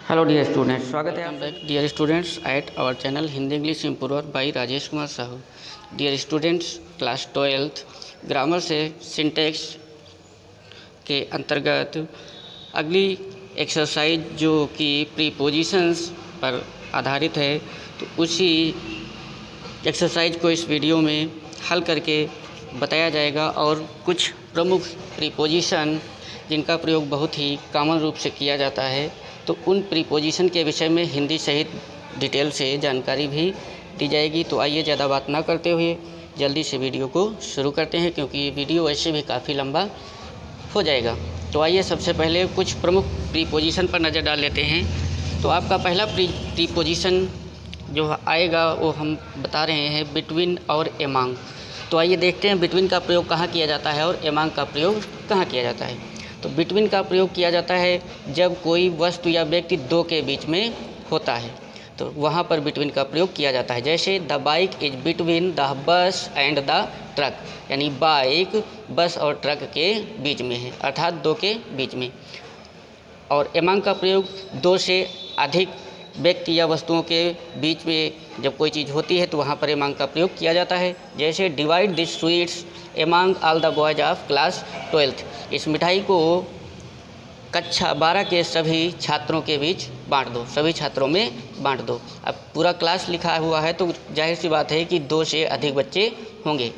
Hello dear students, स्वागत है आप back dear students at our channel Hindi English improver by Rajesh Kumar Sahu. Dear students, class 12th grammar से syntax के अंतर्गत अगली एक्सरसाइज जो कि प्रीपोजिशंस पर आधारित है, तो उसी एक्सरसाइज को इस वीडियो में हल करके बताया जाएगा और कुछ प्रमुख प्रीपोजिशन जिनका प्रयोग बहुत ही कॉमन रूप से किया जाता है, तो उन प्रीपोजिशन के विषय में हिंदी सहित डिटेल से जानकारी भी दी जाएगी। तो आइए ज़्यादा बात ना करते हुए जल्दी से वीडियो को शुरू करते हैं, क्योंकि ये वीडियो वैसे भी काफ़ी लंबा हो जाएगा। तो आइए सबसे पहले कुछ प्रमुख प्रीपोजिशन पर नज़र डाल लेते हैं। तो आपका पहला प्रीपोजिशन जो आएगा वो हम बता रहे हैं बिटवीन और एमांग। तो आइए देखते हैं बिटवीन का प्रयोग कहाँ किया जाता है और एमांग का प्रयोग कहाँ किया जाता है। तो बिटवीन का प्रयोग किया जाता है जब कोई वस्तु या व्यक्ति दो के बीच में होता है, तो वहाँ पर बिटवीन का प्रयोग किया जाता है। जैसे the bike is between the bus and the truck, यानी बाइक बस और ट्रक के बीच में है, अर्थात दो के बीच में। और एमांग का प्रयोग दो से अधिक व्यक्ति या वस्तुओं के बीच में जब कोई चीज़ होती है तो वहाँ पर एमांग का प्रयोग किया जाता है। जैसे divide this sweets among all the boys of class 12th, इस मिठाई को कक्षा 12 के सभी छात्रों के बीच बांट दो, सभी छात्रों में बांट दो। अब पूरा क्लास लिखा हुआ है तो जाहिर सी बात है कि दो से अधिक बच्चे होंगे।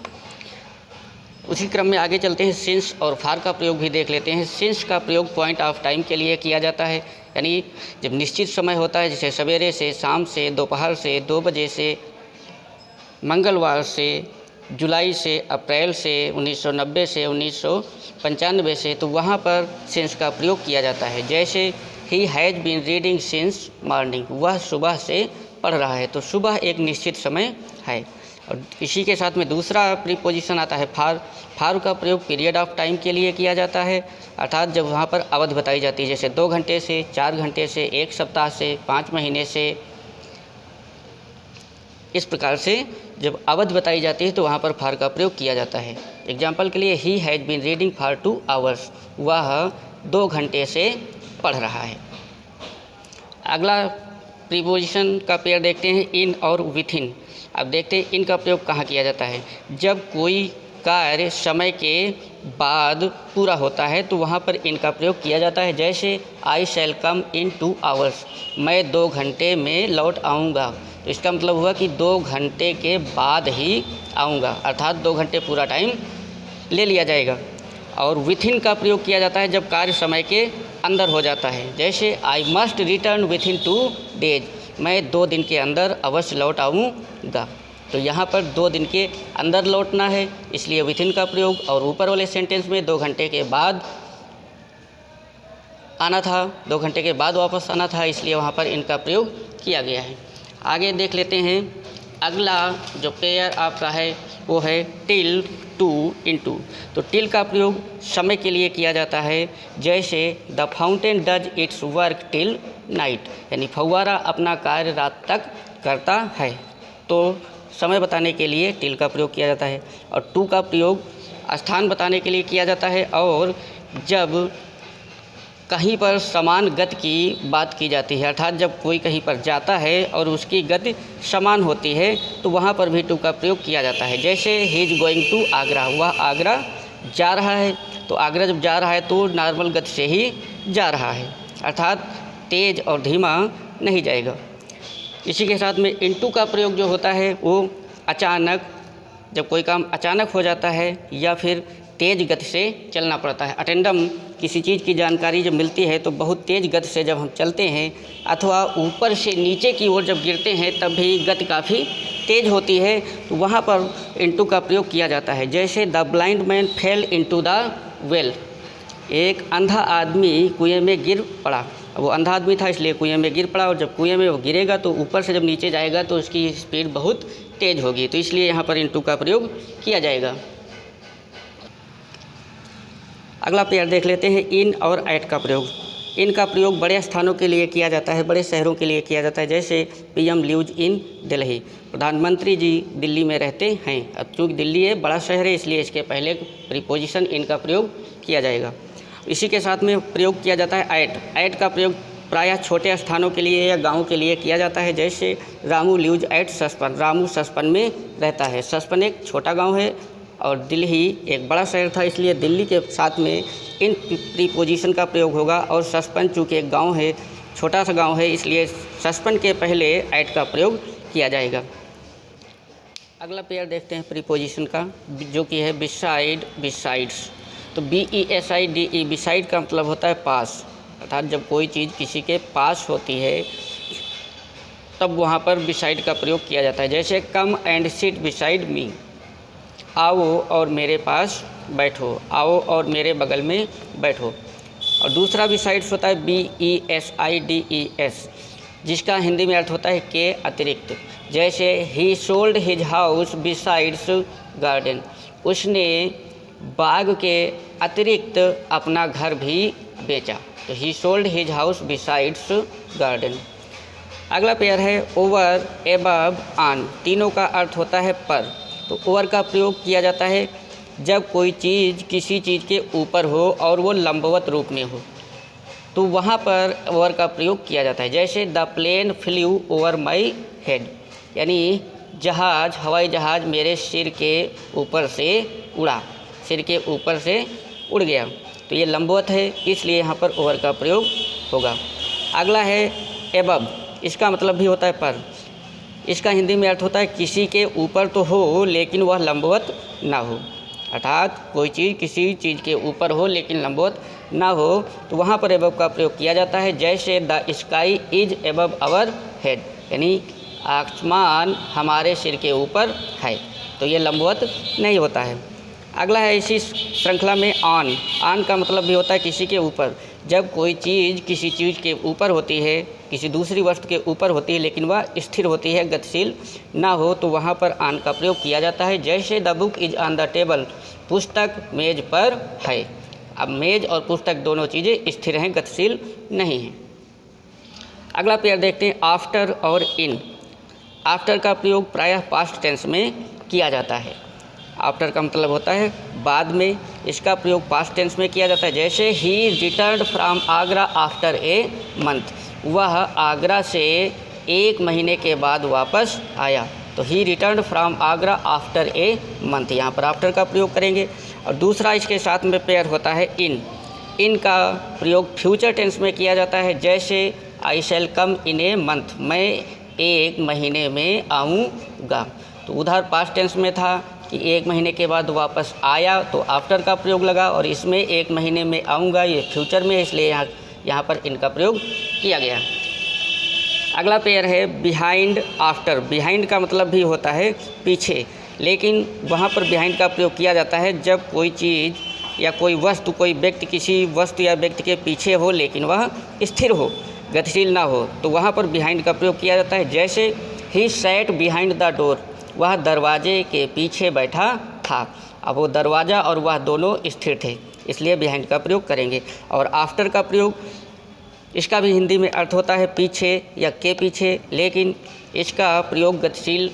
उसी क्रम में आगे चलते हैं, सिंस और फार का प्रयोग भी देख लेते हैं। सिंस का प्रयोग पॉइंट ऑफ टाइम के लिए किया जाता है, यानी जब निश्चित समय होता है, जैसे सवेरे से, शाम से, दोपहर से, 2 बजे से, मंगलवार से, जुलाई से, अप्रैल से, 1990 से, 1995 से, तो वहाँ पर सिंस का प्रयोग किया जाता है। जैसे he has been reading since morning, वह सुबह से पढ़ रहा है, तो सुबह एक निश्चित समय है। और इसी के साथ में दूसरा प्रीपोजिशन आता है फार। फार का प्रयोग पीरियड ऑफ टाइम के लिए किया जाता है, अर्थात जब वहाँ पर अवधि बताई जाती है, जैसे 2 घंटे से, 4 घंटे से, 1 सप्ताह से, 5 महीने से, इस प्रकार से जब अवधि बताई जाती है तो वहाँ पर फार का प्रयोग किया जाता है। एग्जाम्पल के लिए he has been reading for 2 hours, वह 2 घंटे से पढ़ रहा है। अगला प्रीपोजिशन का पेयर देखते हैं इन और विथिन। अब देखते हैं इन का प्रयोग कहाँ किया जाता है। जब कोई कार्य समय के बाद पूरा होता है तो वहाँ पर इन का प्रयोग किया जाता है। जैसे आई शैल कम इन 2 hours, मैं 2 घंटे में लौट आऊँगा, तो इसका मतलब हुआ कि 2 घंटे के बाद ही आऊँगा, अर्थात 2 घंटे पूरा टाइम ले लिया जाएगा। और विथिन का प्रयोग किया जाता है जब कार्य समय के अंदर हो जाता है। जैसे I must return within 2 days, मैं 2 दिन के अंदर अवश्य लौट आऊँगा, तो यहाँ पर 2 दिन के अंदर लौटना है, इसलिए विथिन का प्रयोग। और ऊपर वाले सेंटेंस में 2 घंटे के बाद आना था, 2 घंटे के बाद वापस आना था, इसलिए वहाँ पर इनका प्रयोग किया गया है। आगे देख लेते हैं, अगला जो पेयर आपका है वो है टिल, टू, इनटू। तो टिल का प्रयोग समय के लिए किया जाता है। जैसे the fountain does it's work till night, यानी फव्वारा अपना कार्य रात तक करता है, तो समय बताने के लिए टिल का प्रयोग किया जाता है। और टू का प्रयोग स्थान बताने के लिए किया जाता है, और जब कहीं पर समान गति की बात की जाती है, अर्थात जब कोई कहीं पर जाता है और उसकी गति समान होती है तो वहाँ पर भी टू का प्रयोग किया जाता है। जैसे he is going to Agra, वह आगरा जा रहा है, तो आगरा जब जा रहा है तो नॉर्मल गति से ही जा रहा है, अर्थात तेज़ और धीमा नहीं जाएगा। इसी के साथ में इनटू का प्रयोग जो होता है वो अचानक, जब कोई काम अचानक हो जाता है या फिर तेज़ गति से चलना पड़ता है। अटेंडम, किसी चीज़ की जानकारी जब मिलती है तो बहुत तेज़ गति से जब हम चलते हैं अथवा ऊपर से नीचे की ओर जब गिरते हैं तब भी गति काफ़ी तेज़ होती है, तो वहाँ पर इनटू का प्रयोग किया जाता है। जैसे the blind man fail into the well, एक अंधा आदमी कुएं में गिर पड़ा। वो अंधा आदमी था इसलिए कुएं में गिर पड़ा, और जब कुएं में वो गिरेगा तो ऊपर से जब नीचे जाएगा तो उसकी स्पीड बहुत तेज़ होगी, तो इसलिए यहाँ पर इनटू का प्रयोग किया जाएगा। अगला पेयर देख लेते हैं इन और एट का प्रयोग। इन का प्रयोग बड़े स्थानों के लिए किया जाता है, बड़े शहरों के लिए किया जाता है। जैसे पीएम लिव्स इन दिल्ली, प्रधानमंत्री जी दिल्ली में रहते हैं। अब चूँकि दिल्ली एक बड़ा शहर है इसलिए इसके पहले प्रीपोजिशन इन का प्रयोग किया जाएगा। इसी के साथ में प्रयोग किया जाता है ऐट। ऐट का प्रयोग प्रायः छोटे स्थानों के लिए या गाँव के लिए किया जाता है। जैसे रामू लिव्स एट सस्पन, रामू सस्पन में रहता है। सस्पन एक छोटा गांव है और दिल्ली एक बड़ा शहर था, इसलिए दिल्ली के साथ में इन प्रीपोजिशन का प्रयोग होगा। और सस्पन चूँकि एक गांव है, छोटा सा गांव है, इसलिए सस्पन के पहले एट का प्रयोग किया जाएगा। अगला पेयर देखते हैं प्रीपोजिशन का, जो कि है बिसाइड, बिसाइड्स। तो BESIDE, बिसाइड का मतलब होता है पास, अर्थात जब कोई चीज़ किसी के पास होती है तब वहाँ पर बिसाइड का प्रयोग किया जाता है। जैसे come and sit beside me, आओ और मेरे पास बैठो, आओ और मेरे बगल में बैठो। और दूसरा बिसाइड्स होता है BESIDES, जिसका हिंदी में अर्थ होता है के अतिरिक्त। जैसे ही sold his house besides garden, उसने बाग के अतिरिक्त अपना घर भी बेचा। तो ही sold his house besides garden. अगला पेयर है ओवर, एबव, ऑन। तीनों का अर्थ होता है पर। तो ओवर का प्रयोग किया जाता है जब कोई चीज़ किसी चीज़ के ऊपर हो और वो लंबवत रूप में हो, तो वहाँ पर ओवर का प्रयोग किया जाता है। जैसे the plane flew over my head, यानी जहाज़, हवाई जहाज़ मेरे सिर के ऊपर से उड़ा, सिर के ऊपर से उड़ गया। तो ये लंबवत है, इसलिए यहाँ पर ओवर का प्रयोग होगा। अगला है एबव, इसका मतलब भी होता है पर। इसका हिंदी में अर्थ होता है किसी के ऊपर तो हो लेकिन वह लंबवत ना हो, अर्थात कोई चीज़ किसी चीज़ के ऊपर हो लेकिन लंबवत ना हो, तो वहाँ पर एबव का प्रयोग किया जाता है। जैसे the sky is above our head, यानी आसमान हमारे सिर के ऊपर है, तो ये लंबवत नहीं होता है। अगला है इसी श्रृंखला में ऑन। ऑन का मतलब भी होता है किसी के ऊपर। जब कोई चीज़ किसी चीज़ के ऊपर होती है, किसी दूसरी वस्तु के ऊपर होती है लेकिन वह स्थिर होती है, गतिशील ना हो, तो वहाँ पर ऑन का प्रयोग किया जाता है। जैसे the book is on the table, पुस्तक मेज पर है। अब मेज और पुस्तक दोनों चीज़ें स्थिर हैं, गतिशील नहीं हैं। अगला पेयर देखते हैं आफ्टर और इन। आफ्टर का प्रयोग प्रायः पास्ट टेंस में किया जाता है। आफ्टर का मतलब होता है बाद में, इसका प्रयोग पास्ट टेंस में किया जाता है। जैसे ही returned from Agra after a month, वह आगरा से 1 महीने के बाद वापस आया। तो ही returned from Agra after a month, यहाँ पर आफ्टर का प्रयोग करेंगे। और दूसरा इसके साथ में पेयर होता है इन। इन का प्रयोग फ्यूचर टेंस में किया जाता है। जैसे आई शैल कम इन ए मंथ, मैं 1 महीने में आऊँगा। तो उधर पास्ट टेंस में था कि 1 महीने के बाद वापस आया, तो आफ्टर का प्रयोग लगा, और इसमें 1 महीने में आऊँगा ये फ्यूचर में, इसलिए यहाँ पर इनका प्रयोग किया गया। अगला पेयर है बिहाइंड, आफ्टर। बिहाइंड का मतलब भी होता है पीछे, लेकिन वहाँ पर बिहाइंड का प्रयोग किया जाता है जब कोई चीज़ या कोई वस्तु, कोई व्यक्ति किसी वस्तु या व्यक्ति के पीछे हो लेकिन वह स्थिर हो, गतिशील ना हो, तो वहाँ पर बिहाइंड का प्रयोग किया जाता है। जैसे he sat behind the door, वह दरवाजे के पीछे बैठा था। अब वो दरवाज़ा और वह दोनों स्थिर थे, इसलिए बिहाइंड का प्रयोग करेंगे। और आफ्टर का प्रयोग, इसका भी हिंदी में अर्थ होता है पीछे या के पीछे, लेकिन इसका प्रयोग गतिशील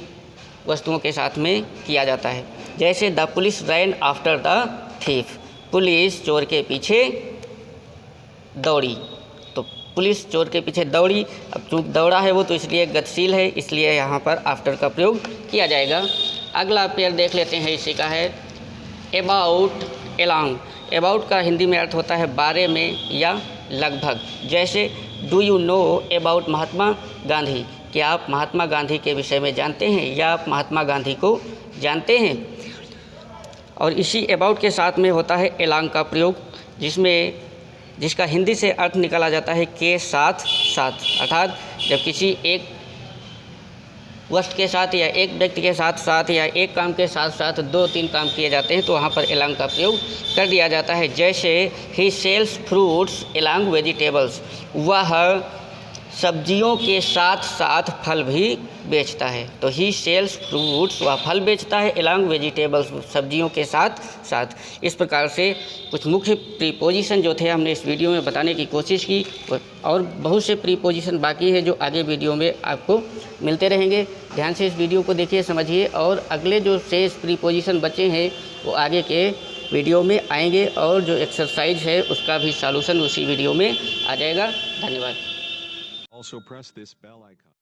वस्तुओं के साथ में किया जाता है। जैसे the police rain after the thief, police चोर के पीछे दौड़ी। तो पुलिस चोर के पीछे दौड़ी, अब चूँकि दौड़ा है वो तो इसलिए गतिशील है, इसलिए यहाँ पर आफ्टर का प्रयोग किया जाएगा। अगला पेयर देख लेते हैं, इसी का है अबाउट, एलॉन्ग। अबाउट का हिंदी में अर्थ होता है बारे में या लगभग। जैसे do you know about Mahatma Gandhi, क्या आप महात्मा गांधी के विषय में जानते हैं, या आप महात्मा गांधी को जानते हैं। और इसी अबाउट के साथ में होता है एलॉन्ग का प्रयोग, जिसका हिंदी से अर्थ निकाला जाता है के साथ साथ, अर्थात जब किसी एक वस्तु के साथ या एक व्यक्ति के साथ साथ या एक काम के साथ साथ 2-3 काम किए जाते हैं तो वहाँ पर एलॉन्ग का प्रयोग कर दिया जाता है। जैसे ही सेल्स फ्रूट्स एलॉन्ग वेजिटेबल्स, वह सब्जियों के साथ साथ फल भी बेचता है। तो ही सेल्स फ्रूट्स, वह फल बेचता है, एलॉन्ग वेजिटेबल्स, सब्जियों के साथ साथ। इस प्रकार से कुछ मुख्य प्रीपोजिशन जो थे हमने इस वीडियो में बताने की कोशिश की, और बहुत से प्रीपोजिशन बाकी है जो आगे वीडियो में आपको मिलते रहेंगे। ध्यान से इस वीडियो को देखिए, समझिए, और अगले जो शेष प्रीपोजिशन बचे हैं वो आगे के वीडियो में आएंगे, और जो एक्सरसाइज है उसका भी सॉल्यूशन उसी वीडियो में आ जाएगा। धन्यवाद। Also press this bell icon.